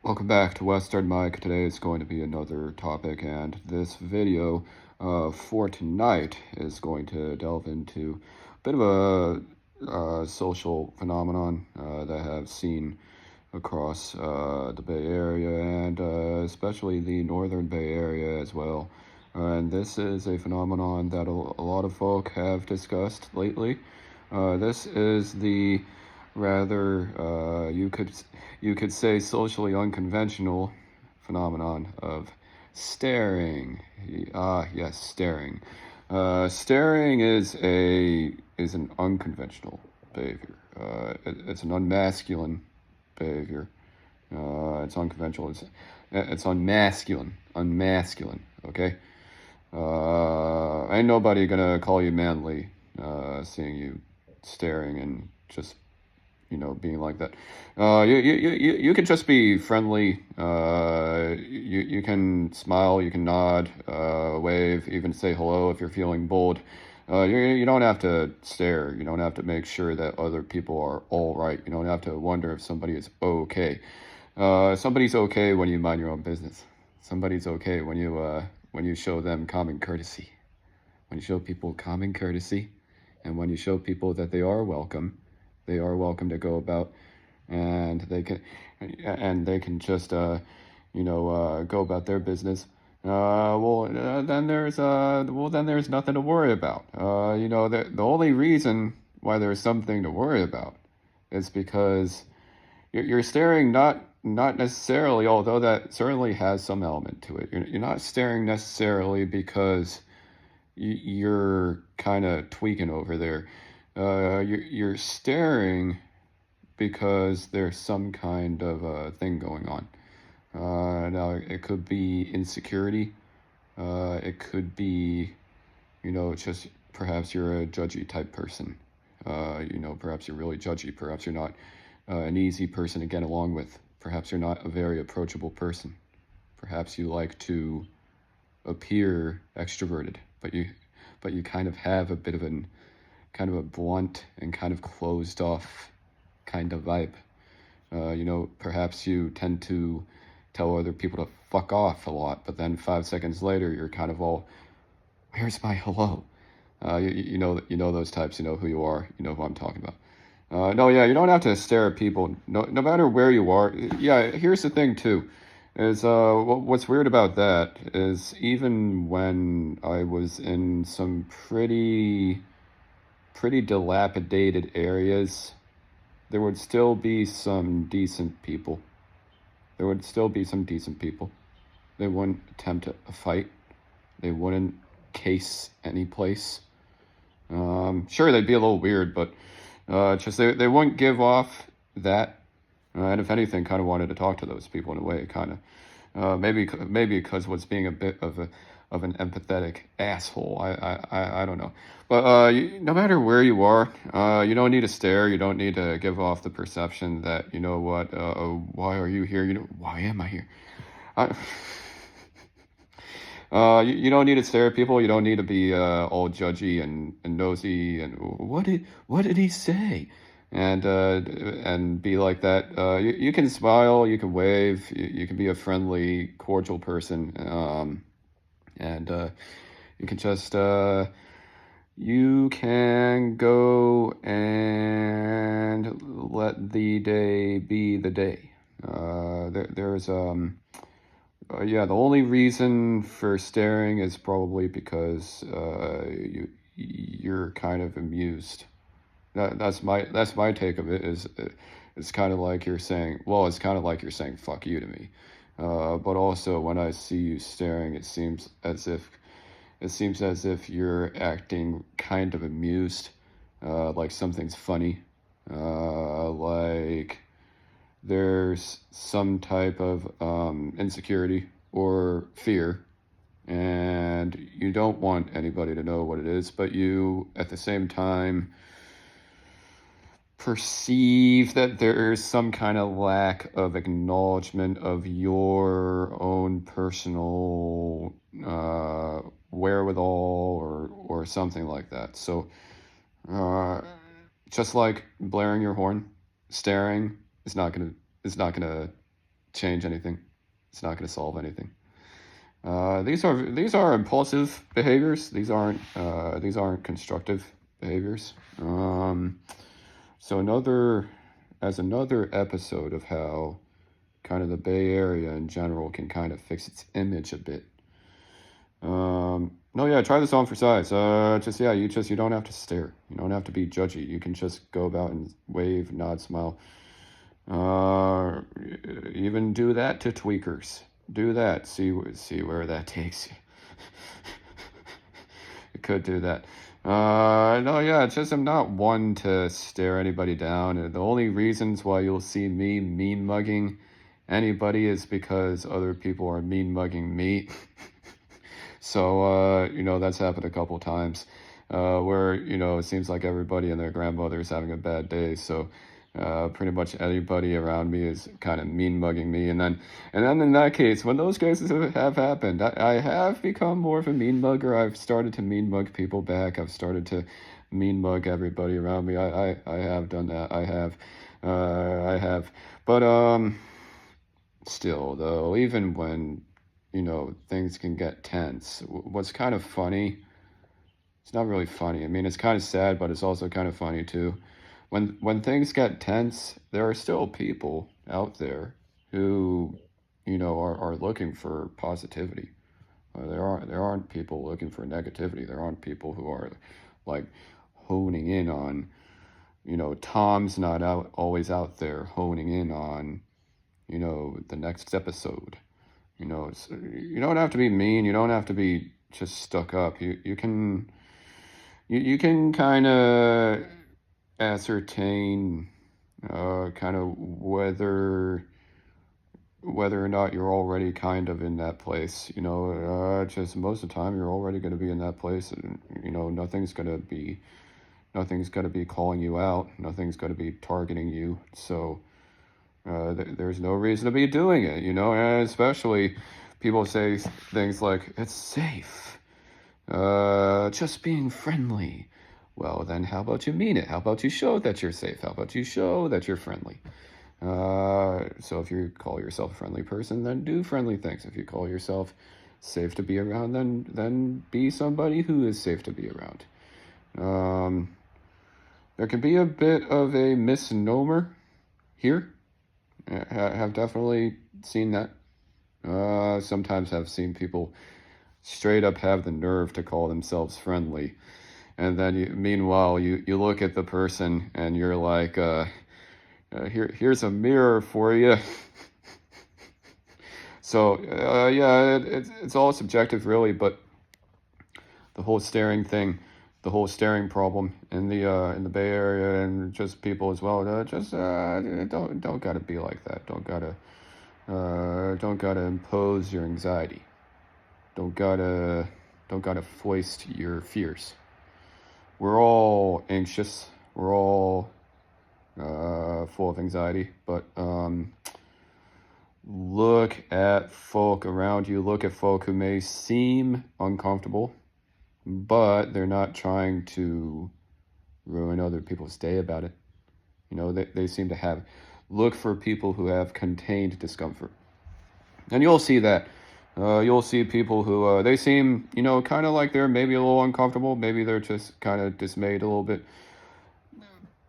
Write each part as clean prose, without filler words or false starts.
Welcome back to Western Mike. Today is going to be another topic, and this video for tonight is going to delve into a bit of a social phenomenon that I have seen across the Bay Area and especially the Northern Bay Area as well. And this is a phenomenon that a lot of folk have discussed lately. This is the rather you could say socially unconventional phenomenon of staring. Yes, staring. Staring is an unconventional behavior. It's an unmasculine behavior. It's unconventional. It's unmasculine. Unmasculine. Okay. Ain't nobody gonna call you manly, seeing you staring and just being like that. You can just be friendly. You can smile, you can nod, wave, even say hello if you're feeling bold. You don't have to stare. You don't have to make sure that other people are all right. You don't have to wonder if somebody is okay. Somebody's okay when you mind your own business. Somebody's okay when you show them common courtesy. When you show people common courtesy, and when you show people that they are welcome to go about, and they can just go about their business. Then there's nothing to worry about. The only reason why there's something to worry about is because you're staring not necessarily, although that certainly has some element to it. You're not staring necessarily because you're kind of tweaking over there. You're staring because there's some kind of thing going on. Now, it could be insecurity. It could be, just perhaps you're a judgy type person. Perhaps you're really judgy. Perhaps you're not an easy person to get along with. Perhaps you're not a very approachable person. Perhaps you like to appear extroverted, but you kind of have a bit of a blunt and kind of closed off kind of vibe. Perhaps you tend to tell other people to fuck off a lot, but then 5 seconds later you're kind of all, where's my hello? You know those types. You know who you are. You know who I'm talking about. No, yeah, you don't have to stare at people. No matter where you are. Yeah, here's the thing too. Is what's weird about that is even when I was in some pretty dilapidated areas, there would still be some decent people. There would still be some decent people. They wouldn't attempt a fight. They wouldn't case any place. Sure, they'd be a little weird, but just they wouldn't give off that. And if anything, kind of wanted to talk to those people in a way, kind of. Maybe because was being a bit of an empathetic asshole. I don't know. But no matter where you are, you don't need to stare. You don't need to give off the perception that, why are you here? Why am I here? You don't need to stare at people. You don't need to be all judgy and nosy and what did he say? And be like that. You can smile, you can wave, you can be a friendly, cordial person, and you can just you can go and let the day be the day. There's the only reason for staring is probably because you're kind of amused. That's my take of it. It's kind of like you're saying, well, it's kind of like you're saying fuck you to me. But also when I see you staring, it seems as if you're acting kind of amused, like something's funny, like there's some type of insecurity or fear, and you don't want anybody to know what it is, but you at the same time perceive that there is some kind of lack of acknowledgement of your own personal wherewithal or something like that. So just like blaring your horn, staring is not gonna change anything. It's not going to solve anything. These are impulsive behaviors. These aren't constructive behaviors. So another episode of how kind of the Bay Area in general can kind of fix its image a bit. No, yeah, try this on for size. You don't have to stare. You don't have to be judgy. You can just go about and wave, nod, smile. Even do that to tweakers. Do that. See where that takes you. You could do that. No, yeah, it's just I'm not one to stare anybody down. And the only reasons why you'll see me mean mugging anybody is because other people are mean mugging me. So, that's happened a couple times, where, it seems like everybody and their grandmother is having a bad day. So, pretty much anybody around me is kind of mean mugging me. And then in that case, when those cases have happened, I have become more of a mean mugger. I've started to mean mug people back. I've started to mean mug everybody around me. I have done that. I have. But, still though, even when, things can get tense, what's kind of funny, it's not really funny. I mean, it's kind of sad, but it's also kind of funny too. When things get tense, there are still people out there who, are looking for positivity. There aren't people looking for negativity. There aren't people who are like honing in on, Tom's not always out there honing in on, the next episode. You don't have to be mean. You don't have to be just stuck up. You can kind of ascertain kind of whether or not you're already kind of in that place. Just most of the time you're already going to be in that place, and nothing's going to be calling you out. Nothing's going to be targeting you. So there's no reason to be doing it, and especially people say things like, it's safe, just being friendly. Well, then how about you mean it? How about you show that you're safe? How about you show that you're friendly? So if you call yourself a friendly person, then do friendly things. If you call yourself safe to be around, then be somebody who is safe to be around. There can be a bit of a misnomer here. Have definitely seen that. Sometimes have seen people straight up have the nerve to call themselves friendly. And then meanwhile, you look at the person and you're like, here's a mirror for you. So, yeah, it's all subjective really, but the whole staring thing, the whole staring problem in the Bay Area, and just people as well, don't gotta be like that. Don't gotta impose your anxiety. Don't gotta foist your fears. We're all anxious. We're all full of anxiety, but look at folk around you. Look at folk who may seem uncomfortable, but they're not trying to ruin other people's day about it. They seem to look for people who have contained discomfort. And you'll see that. You'll see people who, they seem, kind of like they're maybe a little uncomfortable. Maybe they're just kind of dismayed a little bit.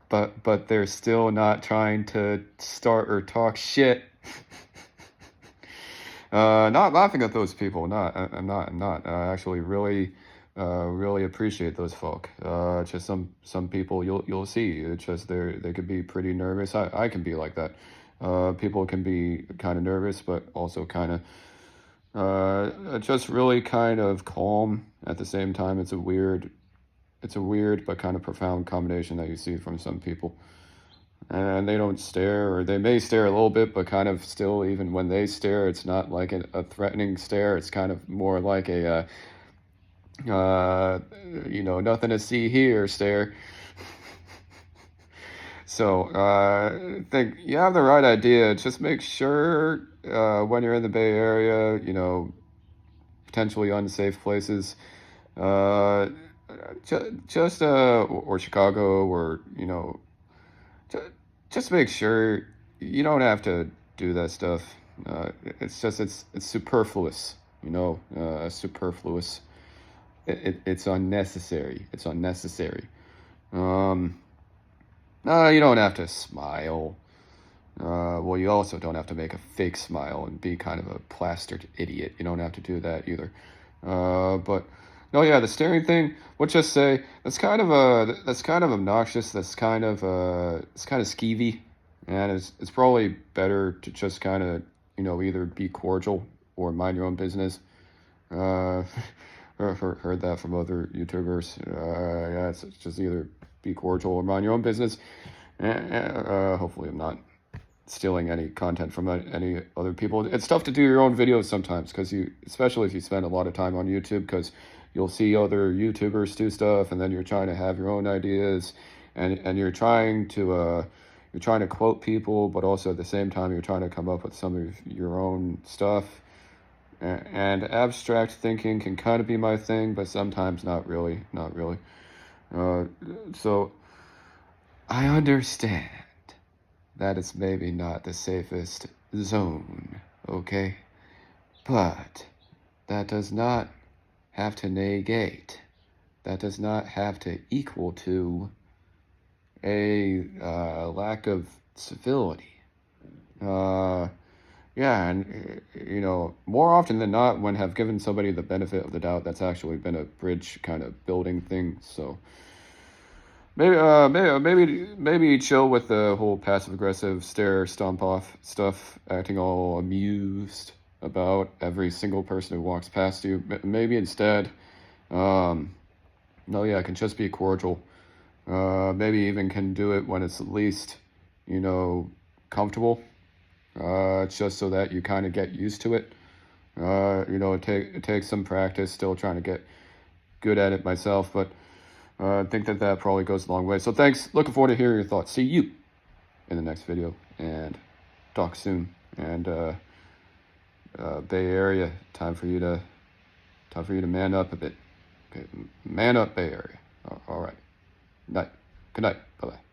But they're still not trying to start or talk shit. Not laughing at those people. I'm not. I actually really appreciate those folk. Just some people you'll see. It's just they could be pretty nervous. I can be like that. People can be kind of nervous, but also kind of just really kind of calm at the same time. It's a weird but kind of profound combination that you see from some people. And they don't stare, or they may stare a little bit, but kind of still, even when they stare, it's not like a threatening stare. It's kind of more like a, nothing to see here stare. So I think you have the right idea. Just make sure when you're in the Bay Area, potentially unsafe places, just or Chicago, or just make sure you don't have to do that stuff. It's just it's superfluous, superfluous. It's unnecessary. It's unnecessary. Um, you don't have to smile. Well, you also don't have to make a fake smile and be kind of a plastered idiot. You don't have to do that either. But no, yeah, the staring thing. Let's just say that's kind of obnoxious. It's kind of skeevy, and it's probably better to just kind of either be cordial or mind your own business. Uh, heard that from other YouTubers. Yeah, it's just either be cordial or mind your own business. Hopefully, I'm not stealing any content from any other people. It's tough to do your own videos sometimes because especially if you spend a lot of time on YouTube, because you'll see other YouTubers do stuff, and then you're trying to have your own ideas, and you're trying to quote people, but also at the same time you're trying to come up with some of your own stuff. And abstract thinking can kind of be my thing, but sometimes not really, not really. So I understand that it's maybe not the safest zone, okay? But that does not have to negate, that does not have to equal to a lack of civility. Yeah, and more often than not, when have given somebody the benefit of the doubt, that's actually been a bridge kind of building thing. So maybe chill with the whole passive aggressive stare stomp off stuff, acting all amused about every single person who walks past you. Maybe instead, no, yeah, can just be cordial. Maybe even can do it when it's at least, comfortable. Just so that you kind of get used to it. It takes some practice. Still trying to get good at it myself, but I think that probably goes a long way. So thanks. Looking forward to hearing your thoughts. See you in the next video, and talk soon. And Bay Area, time for you to man up a bit. Okay, man up, Bay Area. All right. Night. Good night. Bye bye.